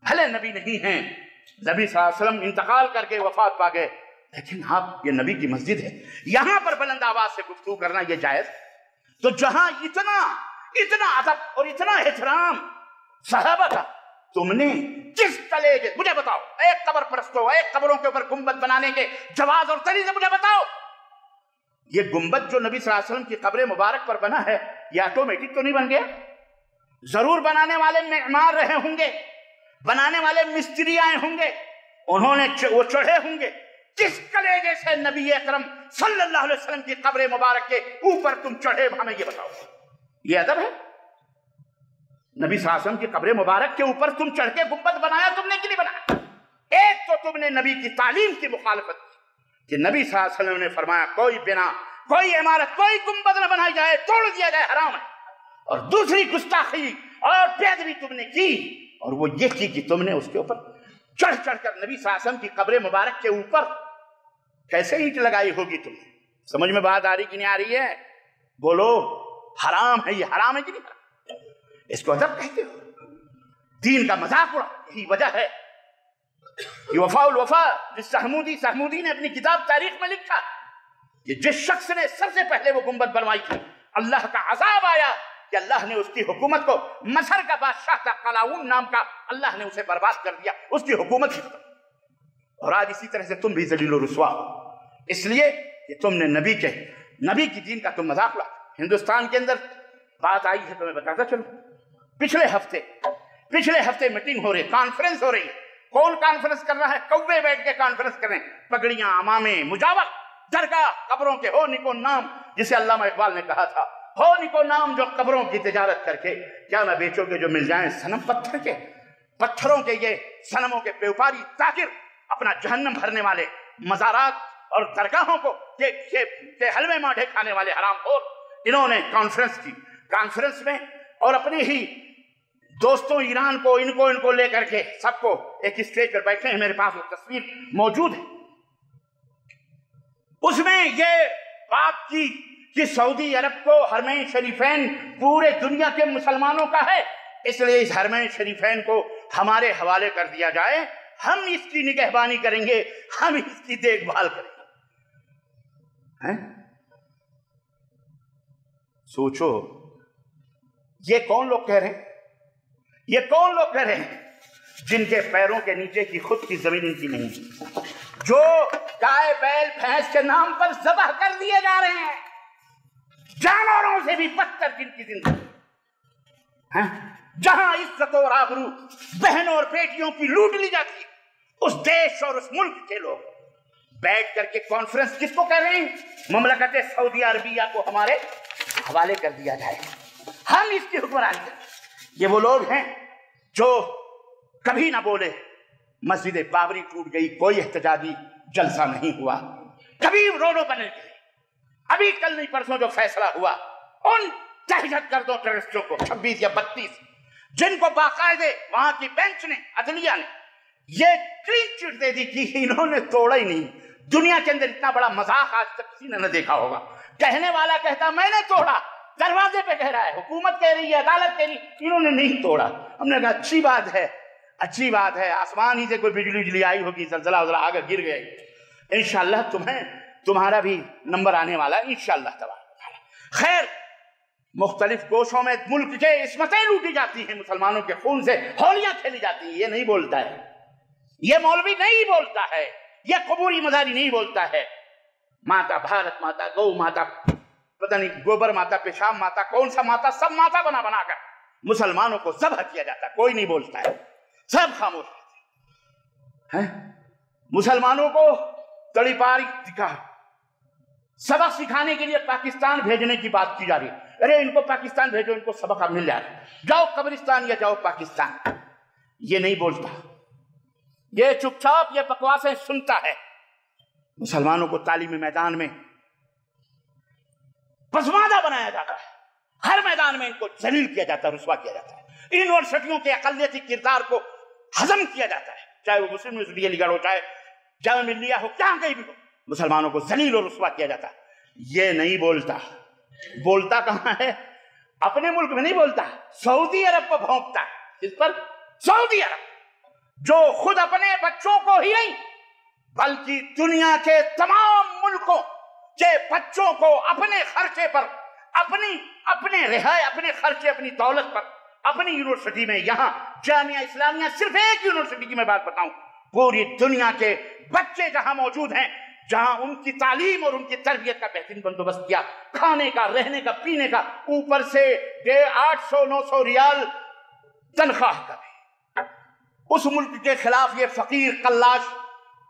بھلے نبی نہیں ہیں، نبی صلی اللہ علیہ وسلم انتقال کر کے وفات پا گئے، لیکن آپ یہ نبی کی مسجد ہے، یہاں پر بلند آواز سے گفتگو کرنا یہ جائز؟ تو جہاں اتنا ادب اور اتنا احترام صحابہ کا، تم نے کس کلیجے، مجھے بتاؤ، ایک قبر پرستوں، ایک قبروں کے اوپر گنبد بنانے کے جواز اور طریقے مجھے بتاؤ۔ یہ گنبد جو نبی صلی اللہ علیہ وسلم کی قبر مبارک پر بنا ہے، یہ آٹومیٹک تو نہیں بن گیا، ضرور بنانے والے معمار رہے ہوں گے، بنانے والے مستری آئے ہوں گے، انہوں نے وہ چڑھے ہوں گے۔ کس کلیجے سے نبی اکرم صلی اللہ علیہ وسلم کی قبر مبارک کے اوپر تم چڑھے؟ ہمیں یہ بتاؤ، یہ ادب ہے؟ نبی صلی اللہ علیہ وسلم کی قبر مبارک کے اوپر تم چڑھ کے گنبد بنایا، تم نے کہ نہیں بنایا؟ ایک تو تم نے نبی کی تعلیم کی مخالفت کی کہ نبی صلی اللہ علیہ وسلم نے فرمایا کوئی بنا، کوئی عمارت، کوئی گنبد نہ بنائی جائے، توڑ دیا جائے، حرام ہے۔ اور دوسری گستاخی اور بے ادبی تم نے کی، اور وہ یہ کی کہ تم نے اس کے اوپر چڑھ چڑھ کر نبی صلی اللہ علیہ وسلم کی قبر مبارک کے اوپر کیسے اینٹ لگائی ہوگی تم نے؟ سمجھ میں بات آ رہی کہ نہیں آ رہی ہے؟ بولو، حرام ہے، یہ حرام ہے کہ نہیں حرام؟ اس کو ادب کہتے ہو؟ دین کا مذاق اڑا، یہی وجہ ہے یہ وفاء الوفا سہمودی نے اپنی کتاب تاریخ میں لکھا کہ جس شخص نے سب سے پہلے وہ گنبد بنوائی تھی، اللہ کا عذاب آیا کہ اللہ نے اس کی حکومت کو، مصر کا بادشاہ تھا قلاؤن نام کا، اللہ نے اسے برباد کر دیا، اس کی حکومت ہی ختم۔ اور آج اسی طرح سے تم بھی ذلیل و رسوا ہو، اس لیے کہ تم نے نبی کی دین کا تم مذاق اڑاتے۔ ہندوستان کے اندر بات آئی ہے تو میں بتاتا چلوں، پچھلے ہفتے میٹنگ ہو رہی، کانفرنس ہو رہی ہے۔ کون کانفرنس کر رہا ہے؟ کوے بیٹھ کے کانفرنس کر رہے ہیں، پگڑیاں، امامے، مجاور، درگاہ، قبروں کے ہو نکو نام، جسے علامہ اقبال نے کہا تھا، ہو نکو نام جو قبروں کی تجارت کر کے کیا نہ بیچو گے جو مل جائیں صنم پتھر کے، پتھروں کے یہ صنموں کے بیوپاری تاجر، اپنا جہنم بھرنے والے، مزارات اور درگاہوں کو کہ حلوے مانڈے کھانے والے حرام خور، انہوں نے کانفرنس کی۔ کانفرنس میں اور اپنے ہی دوستوں ایران کو ان کو لے کر کے سب کو ایک اسٹیج پر بیٹھے ہیں، میرے پاس وہ تصویر موجود ہے، اس میں یہ بات کی کہ سعودی عرب کو حرمین شریفین پورے دنیا کے مسلمانوں کا ہے، اس لیے اس حرمین شریفین کو ہمارے حوالے کر دیا جائے، ہم اس کی نگہبانی کریں گے، ہم اس کی دیکھ بھال کریں گے۔ سوچو، یہ کون لوگ کہہ رہے ہیں؟ یہ کون لوگ کہہ رہے ہیں جن کے پیروں کے نیچے کی خود کی زمین ان کی نہیں، جو گائے بیل بھینس کے نام پر ذبح کر دیے جا رہے ہیں، جانوروں سے بھی بدتر جن کی زندگی، جہاں عزت اور آبرو بہنوں اور بیٹیوں کی لوٹ لی جاتی ہے، اس دیش اور اس ملک کے لوگ بیٹھ کر کے کانفرنس کس کو کہہ رہے ہیں؟ مملکت سعودی عربیہ کو ہمارے حوالے کر دیا جائے، ہم اس کی حکمرانی کریں۔ یہ وہ لوگ ہیں جو کبھی نہ بولے مسجد بابری ٹوٹ گئی، کوئی احتجاجی جلسہ نہیں ہوا، کبھی روڈوں پر نہیں گئے، ابھی کل نہیں پرسوں جو فیصلہ ہوا ان دہشت گردوں ٹیررسٹوں کو 26 یا 32 جن کو باقاعدے وہاں کی بینچ نے، عدلیہ نے یہ کلین چٹ دے دی کہ انہوں نے توڑا ہی نہیں۔ دنیا کے اندر اتنا بڑا مذاق آج تک کسی نے نہ دیکھا ہوگا، کہنے والا کہتا میں نے توڑا، دروازے پہ کہہ رہا ہے، حکومت کہہ رہی ہے، عدالت کہہ رہی ہے انہوں نے نہیں توڑا۔ ہم نے کہا اچھی بات ہے، اچھی بات ہے، آسمان ہی سے کوئی بجلی آئی ہوگی، زلزلہ آگے گر گیا، انشاءاللہ تمہارا بھی نمبر آنے والا ہے انشاءاللہ تبارک۔ خیر، مختلف گوشوں میں ملک کے عصمتیں لوٹی جاتی ہیں، مسلمانوں کے خون سے ہولیاں کھیلی جاتی ہیں، یہ نہیں بولتا ہے، یہ مولوی نہیں بولتا ہے، یہ قبوری مزاری نہیں بولتا ہے۔ ماتا بھارت ماتا، گو ماتا، پتہ نہیں گوبر ماتا، پیشاب ماتا، کون سا ماتا، سب ماتا بنا بنا کر مسلمانوں کو ذبح کیا جاتا ہے، کوئی نہیں بولتا ہے، سب خاموش ہیں۔ مسلمانوں کو تڑی پاری دکھا، سبق سکھانے کے لیے پاکستان بھیجنے کی بات کی جا رہی ہے، ارے ان کو پاکستان بھیجو، ان کو سبق اب مل جائے، جاؤ قبرستان یا جاؤ پاکستان۔ یہ نہیں بولتا، یہ چپ چاپ یہ بکواسیں سنتا ہے۔ مسلمانوں کو تعلیمی میدان میں پسماندہ بنایا جاتا ہے، میدان میں ان کو ذلیل کیا جاتا ہے، رسوا کیا جاتا ہے، یونیورسٹیوں کے اقلیتی کردار کو ہضم کیا جاتا ہے، چاہے وہ مسلم یونیورسٹی علی گڑھ ہو، چاہے جامعہ ملیہ ہو، جہاں کہیں بھی ہو، مسلمانوں کو ذلیل اور رسوا کیا جاتا ہے۔ یہ نہیں بولتا، بولتا کہاں ہے؟ اپنے ملک میں نہیں بولتا، سعودی عرب کو بھونکتا ہے۔ اس پر سعودی عرب جو خود اپنے بچوں کو ہی نہیں بلکہ دنیا کے تمام ملکوں کے بچوں کو اپنے خرچے پر، اپنے رہائش، اپنے خرچے، اپنی دولت پر، اپنی یونیورسٹی میں، یہاں جامعہ اسلامیہ صرف ایک یونیورسٹی کی میں بات بتاؤں، پوری دنیا کے بچے جہاں موجود ہیں، جہاں ان کی تعلیم اور ان کی تربیت کا بہترین بندوبست کیا، کھانے کا، رہنے کا، پینے کا، اوپر سے 800-900 ریال تنخواہ کا بھی۔ اس ملک کے خلاف یہ فقیر قلاش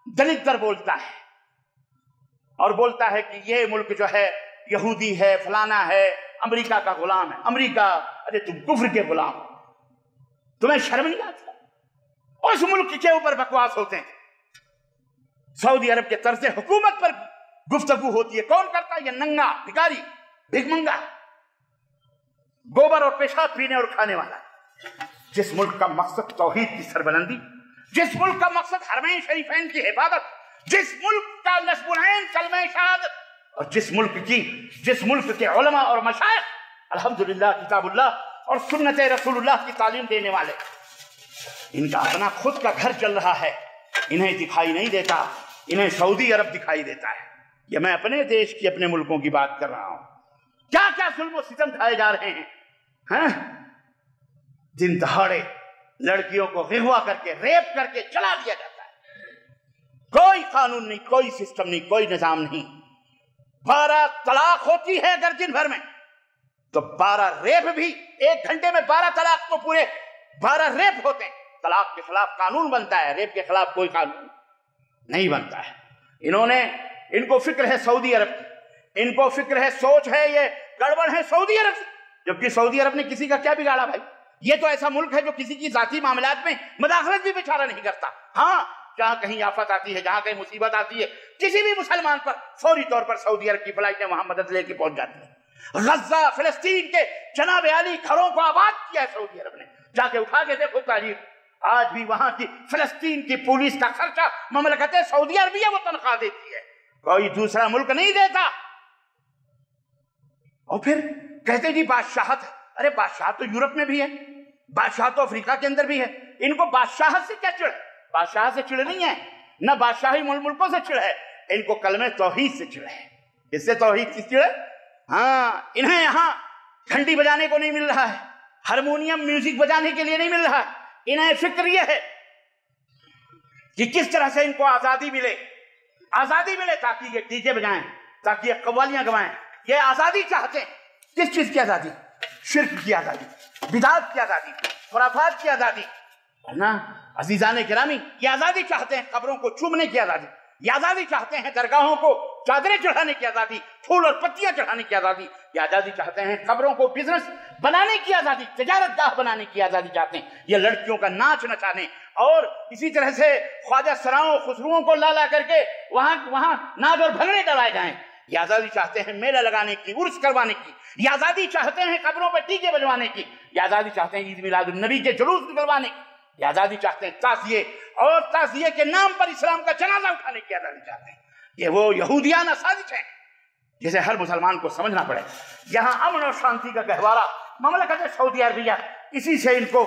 دلدر بولتا ہے، اور بولتا ہے کہ یہ ملک جو ہے یہودی ہے، فلانا ہے، امریکہ کا غلام ہے۔ امریکہ، ارے تم کفر کے غلام، تمہیں شرم نہیں آتی؟ اس ملک کے اوپر بکواس ہوتے ہیں۔ سعودی عرب کے طرز حکومت پر گفتگو ہوتی ہے، کون کرتا ہے؟ یہ ننگا بھکاری، بھیک منگا، گوبر اور پیشاب پینے اور کھانے والا۔ جس ملک کا مقصد توحید کی سربلندی، جس ملک کا مقصد حرمین شریفین کی حفاظت، جس ملک کا نصب العین کلمہ شہادت، اور جس ملک کے علماء اور مشائخ الحمدللہ کتاب اللہ اور سنت رسول اللہ کی تعلیم دینے والے، ان کا اپنا خود کا گھر چل رہا ہے، انہیں دکھائی نہیں دیتا، انہیں سعودی عرب دکھائی دیتا ہے۔ یہ میں اپنے دیش کی، اپنے ملکوں کی بات کر رہا ہوں، کیا کیا ظلم و ستم ڈھائے جا رہے ہیں، دن دہاڑے لڑکیوں کو اغوا کر کے، ریپ کر کے چلا دیا جاتا ہے، کوئی قانون نہیں، کوئی سسٹم نہیں، کوئی نظام نہیں۔ 12 طلاق ہوتی ہے اگر دن بھر میں، تو 12 ریپ بھی، 1 گھنٹے میں 12 طلاق، تو پورے 12 ریپ ہوتے ہیں۔ طلاق کے خلاف قانون بنتا ہے، ریپ کے خلاف کوئی قانون نہیں بنتا ہے۔ ان کو فکر ہے سعودی عرب کی، ان کو فکر ہے، سوچ ہے، یہ گڑبڑ ہے سعودی عرب سے، جبکہ سعودی عرب نے کسی کا کیا بگاڑا بھائی؟ یہ تو ایسا ملک ہے جو کسی کی ذاتی معاملات میں مداخلت بھی بیچارہ نہیں کرتا۔ ہاں، جہاں کہیں آفت آتی ہے، جہاں کہیں مصیبت آتی ہے، کسی بھی مسلمان پر فوری طور پر سعودی عرب کی فلائٹیں وہاں مدد لے کے پہنچ جاتی ہیں۔ غزہ، فلسطین کے جناب عالی گھروں کو آباد کیا ہے سعودی عرب نے، جا کے اٹھا کے دیکھو تاریخ، آج بھی وہاں کی فلسطین کی پولیس کا خرچہ مملکت سعودی عربیہ وہ تنخواہ دیتی ہے، کوئی دوسرا ملک نہیں دیتا۔ اور پھر کہتے جی بادشاہت، ارے بادشاہت تو یورپ میں بھی ہے، بادشاہت تو افریقہ کے اندر بھی ہے، ان کو بادشاہت سے کیا چڑھ؟ بادشاہت سے چڑھ نہیں ہے، نہ بادشاہی ملکوں سے چڑھ ہے، ان کو کلمہ توحید سے چڑھ ہے۔ اس سے توحید کی چڑھ؟ ہاں، انہیں یہاں گھنٹی بجانے کو نہیں مل رہا ہے، ہارمونیم میوزک بجانے کے لیے نہیں مل رہا ہے، انہیں فکر یہ ہے کہ کس طرح سے ان کو آزادی ملے، تاکہ یہ ڈی جے بجائیں، تاکہ یہ قوالیاں گوائیں۔ یہ آزادی چاہتے ہیں، کس چیز کی آزادی؟ شرک کی آزادی، بدعت کی آزادی، خرافات کی آزادی، نا عزیزان گرامی، یہ آزادی چاہتے ہیں، قبروں کو چومنے کی آزادی، یہ آزادی چاہتے ہیں، درگاہوں کو چادریں چڑھانے کی آزادی، پھول اور پتیاں چڑھانے کی آزادی، یہ آزادی چاہتے ہیں، قبروں کو بزنس بنانے کی آزادی، تجارت گاہ بنانے کی آزادی چاہتے ہیں، یہ لڑکیوں کا ناچ نچانے اور اسی طرح سے خواجہ سراؤں خسروؤں کو لا کر کے وہاں ناچ اور بھنگڑے ڈلائے جائیں، یہ آزادی چاہتے ہیں میلہ لگانے کی، عرس کروانے کی، یہ آزادی چاہتے ہیں قبروں پہ ڈی جے بجوانے کی، یہ آزادی چاہتے ہیں عید میلاد النبی کے جلوس نکلوانے کی، یہ آزادی چاہتے ہیں تعزیے اور تعزیے کے نام پر اسلام کا جنازہ اٹھانے کی آزادی چاہتے ہیں۔ یہ وہ یہودیانہ سازش ہے جسے ہر مسلمان کو سمجھنا پڑے۔ یہاں امن اور شانتی کا گہوارہ مملکت سعودی عربیہ، اسی سے ان کو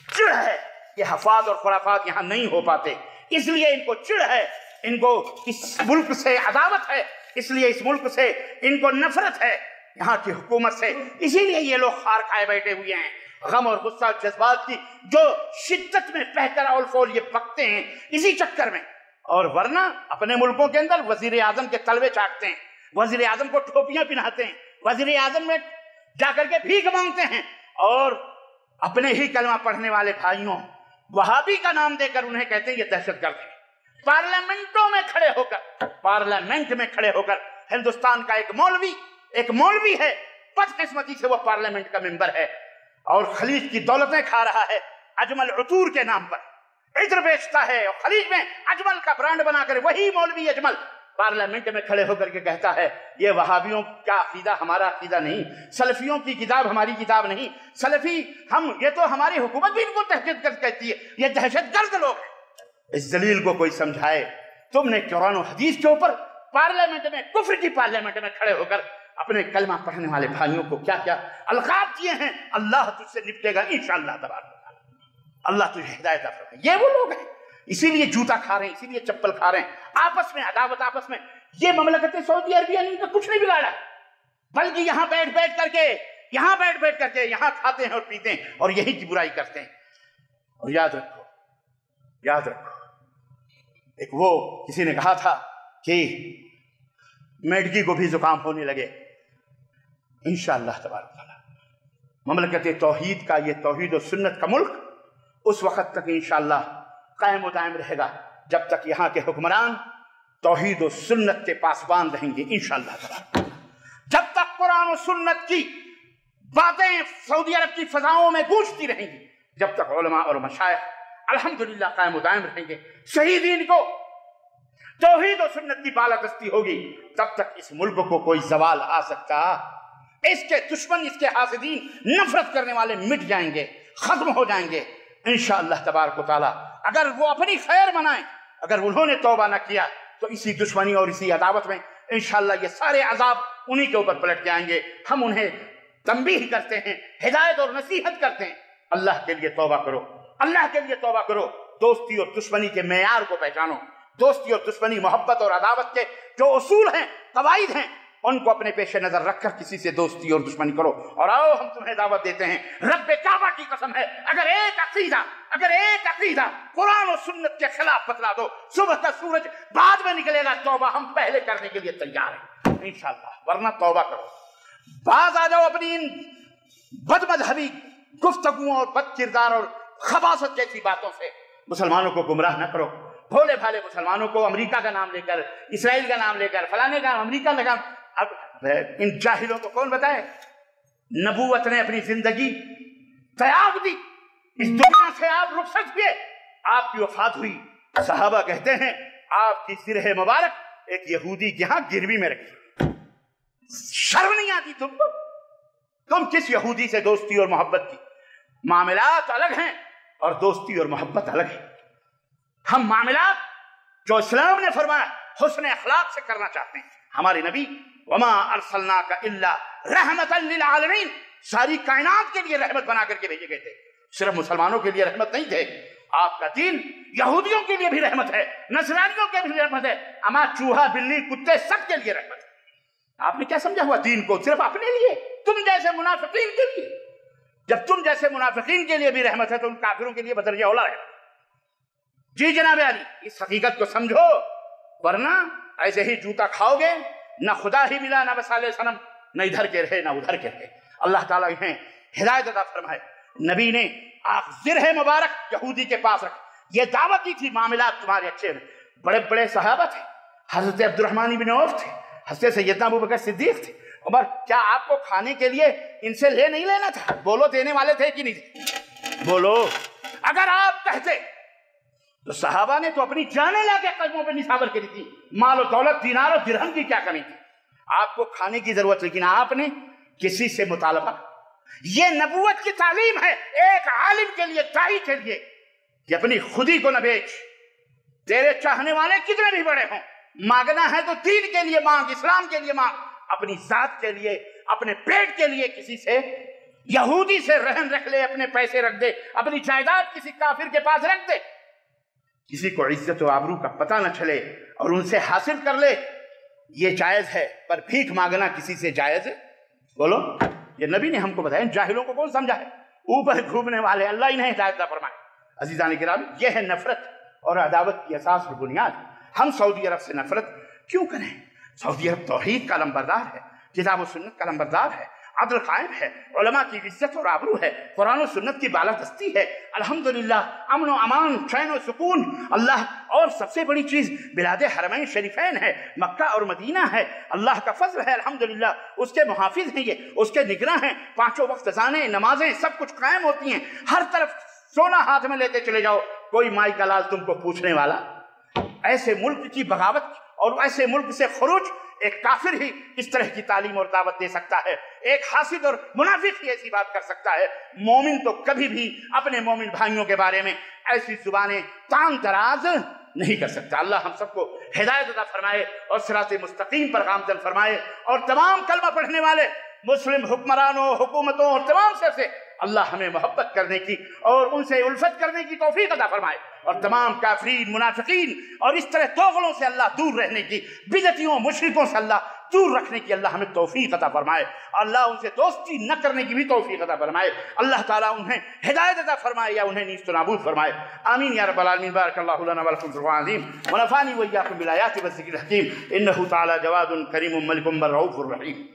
چڑھ ہے، یہ حفاظ اور خرافات یہاں نہیں ہو پاتے، اس لیے ان کو چڑھ ہے، ان کو اس ملک سے عداوت ہے، اس لیے اس ملک سے ان کو نفرت ہے، یہاں کی حکومت سے، اسی لیے یہ لوگ خار کھائے بیٹھے ہوئے ہیں، غم اور غصہ جذبات کی جو شدت میں بہتر اول فول یہ پکتے ہیں اسی چکر میں، اور ورنہ اپنے ملکوں کے اندر وزیر اعظم کے تلوے چاٹتے ہیں، وزیر اعظم کو ٹوپیاں پہناتے ہیں، وزیر اعظم میں جا کر کے بھیک مانگتے ہیں، اور اپنے ہی کلمہ پڑھنے والے بھائیوں وہابی کا نام دے کر انہیں کہتے ہیں یہ دہشت گرد ہے۔ پارلیمنٹ میں کھڑے ہو کر ہندوستان کا ایک مولوی ہے، بدقسمتی سے وہ پارلیمنٹ کا ممبر ہے اور خلیج کی دولتیں کھا رہا ہے، اجمل عطور کے نام پر عطر بیچتا ہے، اور خلیج میں اجمل کا برانڈ بنا کر وہی مولوی اجمل پارلیمنٹ میں کھڑے ہو کر کے کہتا ہے یہ وہابیوں کا عقیدہ ہمارا عقیدہ نہیں، سلفیوں کی کتاب ہماری کتاب نہیں، سلفی ہم، یہ تو ہماری حکومت بھی ان کو دہشت گرد کہتی ہے، یہ دہشت گرد لوگ ہیں۔ اس دلیل کو کوئی سمجھائے۔ تم نے قرآن و حدیث کے اوپر پارلیمنٹ میں، کفر کی پارلیمنٹ میں کھڑے ہو کر اپنے کلمہ پڑھنے والے بھائیوں کو کیا کیا القاب دیے ہیں۔ اللہ تجھ سے نپٹے گا انشاءاللہ تبارک و تعالی، اللہ تجھے ہدایت عطا فرمائے۔ یہ وہ لوگ ہیں، اسی لیے جوتا کھا رہے ہیں، اسی لیے چپل کھا رہے ہیں، آپس میں عداوت، آپس میں۔ یہ مملکت سعودی عربیہ نے کچھ نہیں بگاڑا، بلکہ یہاں بیٹھ بیٹھ کر کے یہاں کھاتے ہیں اور پیتے ہیں اور یہی کی برائی کرتے ہیں۔ اور یاد رکھو ایک وہ کسی نے کہا تھا کہ میڈکی کو بھی زکام ہونے لگے، انشاءاللہ تبارک تعالیٰ مملکت توحید کا، یہ توحید و سنت کا ملک اس وقت تک انشاءاللہ قائم و دائم رہے گا جب تک یہاں کے حکمران توحید و سنت کے پاسبان رہیں گے انشاءاللہ تبارک تعالیٰ۔ جب تک قرآن و سنت کی باتیں سعودی عرب کی فضاؤں میں گونجتی رہیں گی، جب تک علماء اور مشائخ الحمدللہ قائم و دائم رہیں گے، صحیح دین کو، توحید و سنت کی بالادستی ہوگی، تب تک اس ملک کو کوئی زوال آ سکتا، اس کے دشمن، اس کے حاسدین، نفرت کرنے والے مٹ جائیں گے، ختم ہو جائیں گے انشاءاللہ تبارک و تعالیٰ۔ اگر وہ اپنی خیر منائیں، اگر انہوں نے توبہ نہ کیا تو اسی دشمنی اور اسی عداوت میں انشاءاللہ یہ سارے عذاب انہی کے اوپر پلٹ کے آئیں گے۔ ہم انہیں تنبیہ کرتے ہیں، ہدایت اور نصیحت کرتے ہیں، اللہ کے لیے توبہ کرو، اللہ کے لیے توبہ کرو۔ دوستی اور دشمنی کے معیار کو پہچانو، دوستی اور دشمنی، محبت اور عداوت کے جو اصول ہیں، قواعد ہیں، ان کو اپنے پیش نظر رکھ کر کسی سے دوستی اور دشمنی کرو۔ اور آؤ ہم تمہیں دعوت دیتے ہیں، رب کعبہ کی قسم ہے، اگر ایک عقیدہ قرآن و سنت کے خلاف بتلا دو، صبح کا سورج بعد میں نکلے گا، توبہ ہم پہلے کرنے کے لیے تیار ہیں انشاءاللہ، ورنہ توبہ کرو، باز آ جاؤ اپنی ان بد مذہبی گفتگوؤں اور بد کردار اور خباثت جیسی باتوں سے۔ مسلمانوں کو گمراہ نہ کرو، بھولے بھالے مسلمانوں کو امریکہ کا نام لے کر، اسرائیل کا نام لے کر، فلانے کا، امریکہ کا نام، اب ان جاہلوں کو کون بتائے؟ نبوت نے اپنی زندگی تیاگ دی، اس دنیا سے آپ رخصت ہوئے، آپ کی وفات ہوئی، صحابہ کہتے ہیں آپ کی سرہ مبارک ایک یہودی کے ہاں گروی میں رکھی۔ شرم نہیں آتی تم کو؟ تم کس یہودی سے دوستی اور محبت کی؟ معاملات الگ ہیں اور دوستی اور محبت الگ ہے۔ ہم معاملات جو اسلام نے فرمایا حسن اخلاق سے کرنا چاہتے ہیں۔ ہمارے نبی وما ارسلناک الا رحمتا للعالمین، ساری کائنات کے لیے رحمت بنا کر کے بھیجے گئے تھے، صرف مسلمانوں کے لیے رحمت نہیں تھے۔ آپ کا دین یہودیوں کے لیے بھی رحمت ہے، نصرانیوں کے بھی رحمت ہے، اما چوہا بلی کتے سب کے لیے رحمت ہے۔ آپ نے کیا سمجھا ہوا دین کو؟ صرف اپنے لیے، تم جیسے منافقین کے لیے۔ جب تم جیسے منافقین کے لیے بھی رحمت ہے تو ان کافروں کے لیے بدرجہ اولا ہے۔ جی جناب علی، اس حقیقت کو سمجھو، ورنہ ایسے ہی جوتا کھاؤ گے، نہ خدا ہی ملا، نہ بس علیہ السلام، نہ ادھر کے رہے نہ ادھر کے رہے۔ اللہ تعالیٰ انہیں ہدایت عطا فرمائے۔ نبی نے زرہ مبارک یہودی کے پاس رکھ، یہ دعوت دی تھی، معاملات تمہارے اچھے ہیں۔ بڑے بڑے صحابہ تھے، حضرت عبد الرحمن بن عوف تھے، حضرت سیدنا ابوبکر صدیق تھے، عمر، کیا آپ کو کھانے کے لیے ان سے لے نہیں لینا تھا؟ بولو، دینے والے تھے کہ نہیں تھے؟ بولو۔ اگر آپ کہتے تو صحابہ نے تو اپنی جانیں لا کے قدموں پہ نثابر کری تھی، مال و دولت، دینار و درہم کی کیا کمی تھی؟ آپ کو کھانے کی ضرورت، لیکن آپ نے کسی سے مطالبہ، یہ نبوت کی تعلیم ہے ایک عالم کے لیے، داعی کے لیے، کہ اپنی خودی کو نہ بیچ، تیرے چاہنے والے کتنے بھی بڑے ہوں، مانگنا ہے تو دین کے لیے مانگ، اسلام کے لیے مانگ، اپنی ذات کے لیے، اپنے پیٹ کے لیے کسی سے، یہودی سے رہن رکھ لے، اپنے پیسے رکھ دے، اپنی جائیداد کسی کافر کے پاس رکھ دے، کسی کو عزت و آبرو کا پتہ نہ چلے اور ان سے حاصل کر لے، یہ جائز ہے، پر بھیک مانگنا کسی سے جائز ہے؟ بولو، یہ نبی نے ہم کو بتایا، جاہلوں کو کون سمجھا ہے؟ اوپر گھومنے والے، اللہ انہیں ہدایت عطا فرمائے۔ عزیزان کرام، یہ ہے نفرت اور عداوت کی اساس اور بنیاد۔ ہم سعودی عرب سے نفرت کیوں کریں؟ سعودی عرب توحید کا علمبردار ہے، کتاب و سنت کا علمبردار ہے، عدل قائم ہے، علماء کی عزت اور آبرو ہے، قرآن و سنت کی بالادستی ہے، الحمدللہ امن و امان، چین و سکون، اللہ، اور سب سے بڑی چیز بلاد حرمین شریفین ہے، مکہ اور مدینہ ہے، اللہ کا فضل ہے، الحمدللہ اس کے محافظ ہیں، یہ اس کے نگراں ہیں، پانچوں وقت اذانیں، نمازیں سب کچھ قائم ہوتی ہیں، ہر طرف سونا ہاتھ میں لیتے چلے جاؤ، کوئی مائی کا لال تم کو پوچھنے والا۔ ایسے ملک کی بغاوت اور ایسے ملک سے خروج ایک کافر ہی اس طرح کی تعلیم اور دعوت دے سکتا ہے، ایک حاسد اور منافق ہی ایسی بات کر سکتا ہے۔ مومن تو کبھی بھی اپنے مومن بھائیوں کے بارے میں ایسی زبانیں تان تراز نہیں کر سکتا۔ اللہ ہم سب کو ہدایت عطا فرمائے اور صراط مستقیم پر گامزن فرمائے، اور تمام کلمہ پڑھنے والے مسلم حکمرانوں، حکومتوں اور تمام سے اللہ ہمیں محبت کرنے کی اور ان سے الفت کرنے کی توفیق عطا فرمائے، اور تمام کافرین، منافقین اور اس طرح توغلوں سے اللہ دور رہنے کی، بدعتیوں، مشرکوں سے اللہ دور رکھنے کی اللہ ہمیں توفیق عطا فرمائے، اللہ ان سے دوستی نہ کرنے کی بھی توفیق عطا فرمائے، اللہ تعالیٰ انہیں ہدایت عطا فرمائے یا انہیں نیست و نابود فرمائے، آمین یا رب العالمین۔ بارک اللہ لنا ولکم فی القرآن العظیم ونفعنی وإیاکم بالآیات والذکر الحکیم، انہ تعالی جواد کریم ملک بر رؤوف الرحیم۔